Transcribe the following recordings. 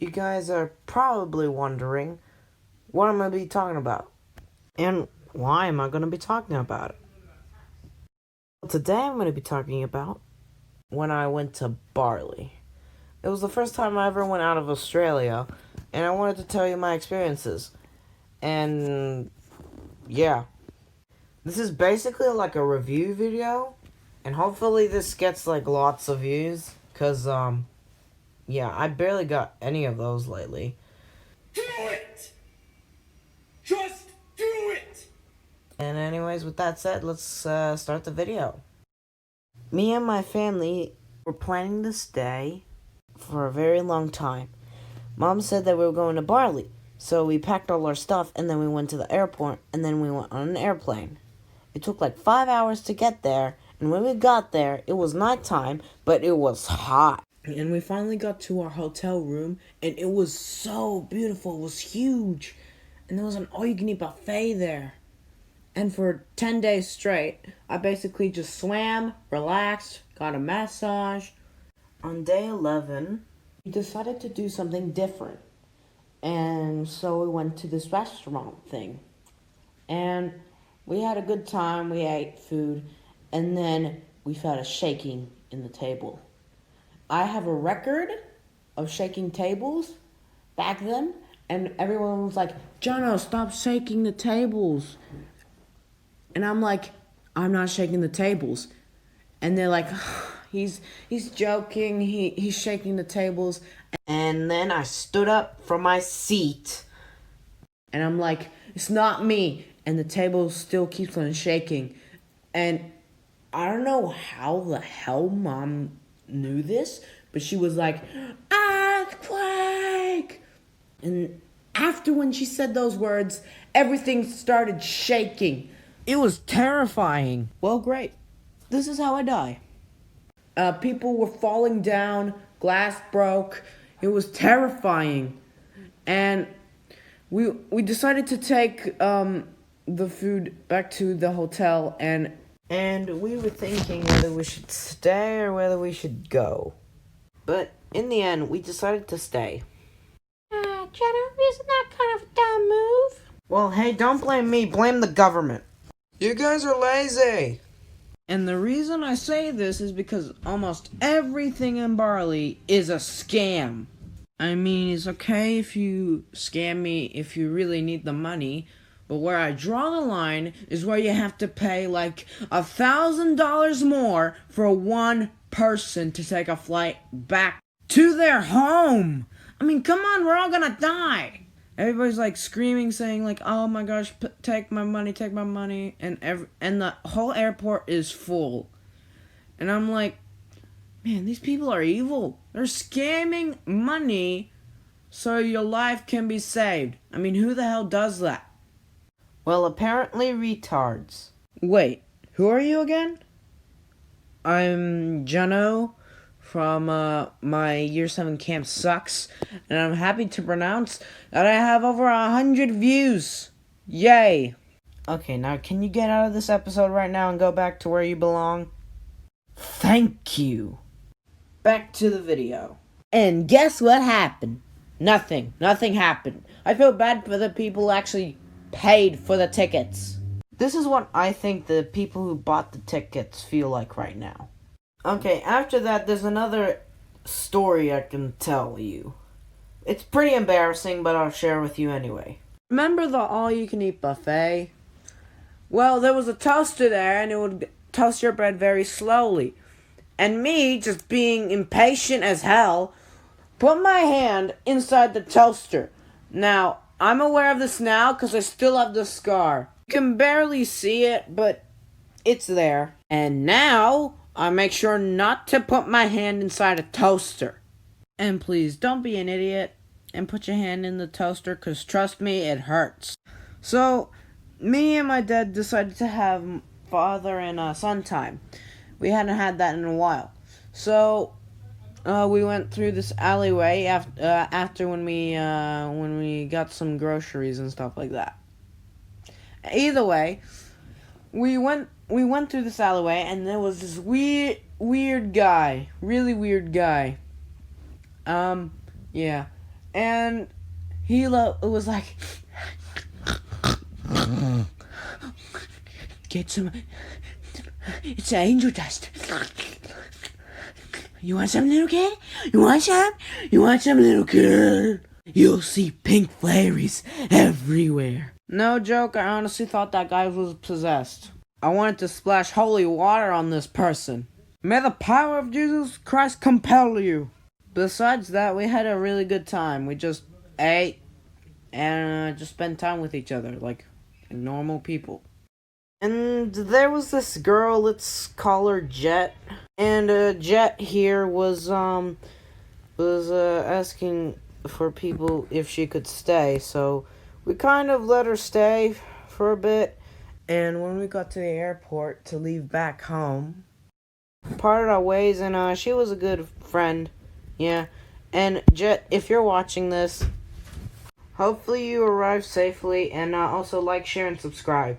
You guys are probably wondering what I'm going to be talking about. And why am I going to be talking about it? Well, today I'm going to be talking about when I went to Bali. It was the first time I ever went out of Australia, and I wanted to tell you my experiences. And yeah, this is basically like a review video, and hopefully this gets like lots of views, cause yeah, I barely got any of those lately. Do it! Just do it! And anyways, with that said, let's start the video. Me and my family were planning to stay for a very long time. Mom said that we were going to Bali, so we packed all our stuff and then we went to the airport and then we went on an airplane. It took like 5 hours to get there, and when we got there, it was nighttime, but it was hot. And we finally got to our hotel room, and it was so beautiful. It was huge. And there was an all-you-can-eat buffet there. And for 10 days straight, I basically just swam, relaxed, got a massage. On day 11, we decided to do something different. And so we went to this restaurant thing. And we had a good time, we ate food, and then we felt a shaking in the table. I have a record of shaking tables back then, and everyone was like, "Jono, stop shaking the tables." And I'm like, "I'm not shaking the tables." And they're like, he's joking, he's shaking the tables. And then I stood up from my seat, and I'm like, "It's not me." And the table still keeps on shaking. And I don't know how the hell Mom knew this, but she was like, "Earthquake!" And after when she said those words, everything started shaking. It was terrifying. Well, great. This is how I die. People were falling down, glass broke. It was terrifying. And we decided to take the food back to the hotel, and we were thinking whether we should stay or whether we should go. But in the end, we decided to stay. Jenna, isn't that kind of a dumb move? Well, hey, don't blame me, blame the government. You guys are lazy. And the reason I say this is because almost everything in Bali is a scam. I mean, it's okay if you scam me if you really need the money, but where I draw the line is where you have to pay like $1,000 more for one person to take a flight back to their home. I mean, come on, we're all gonna die. Everybody's like screaming, saying like, "Oh my gosh, take my money, take my money," and the whole airport is full. And I'm like, man, these people are evil. They're scamming money so your life can be saved. I mean, who the hell does that? Well, apparently retards. Wait, who are you again? I'm Jono from my Year 7 camp sucks, and I'm happy to pronounce that I have over 100 views. Yay! Okay, now can you get out of this episode right now and go back to where you belong? Thank you! Back to the video. And guess what happened? Nothing happened. I feel bad for the people who actually paid for the tickets. This is what I think the people who bought the tickets feel like right now. Okay, after that, there's another story I can tell you. It's pretty embarrassing, but I'll share with you anyway. Remember the all-you-can-eat buffet? Well, there was a toaster there, and it would toast your bread very slowly. And me, just being impatient as hell, put my hand inside the toaster. Now, I'm aware of this now because I still have the scar. You can barely see it, but it's there. And now, I make sure not to put my hand inside a toaster. And please, don't be an idiot and put your hand in the toaster, because trust me, it hurts. So, me and my dad decided to have father and son time. We hadn't had that in a while. So, we went through this alleyway after when we got some groceries and stuff like that. Either way, we went through this alleyway, and there was this weird guy, really weird guy. Yeah, and was like, get some. It's angel dust. You want some, little kid? You want some? You want some, little kid? You'll see pink fairies everywhere. No joke, I honestly thought that guy was possessed. I wanted to splash holy water on this person. May the power of Jesus Christ compel you. Besides that, we had a really good time. We just ate and just spent time with each other like normal people. And there was this girl, let's call her Jet. And Jet here was asking for people if she could stay, so we kind of let her stay for a bit. And when we got to the airport to leave back home, parted our ways, and she was a good friend. Yeah. And Jet, if you're watching this, hopefully you arrive safely, and also like, share, and subscribe.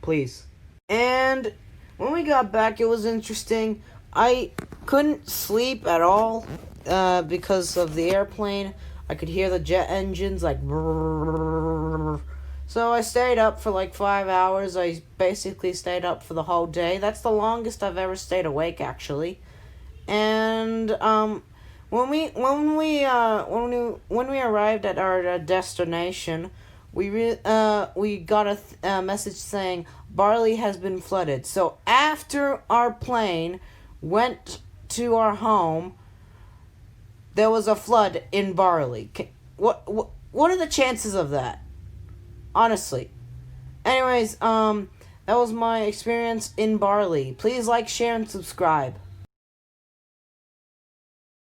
Please. And when we got back, it was interesting. I couldn't sleep at all because of the airplane. I could hear the jet engines like brrrr. So I stayed up for like 5 hours. I basically stayed up for the whole day. That's the longest I've ever stayed awake, actually. And when we arrived at our destination, we got a message saying Bali has been flooded. So after our plane went to our home, there was a flood in Bali. What are the chances of that? Honestly. Anyways, that was my experience in Bali. Please like, share, and subscribe.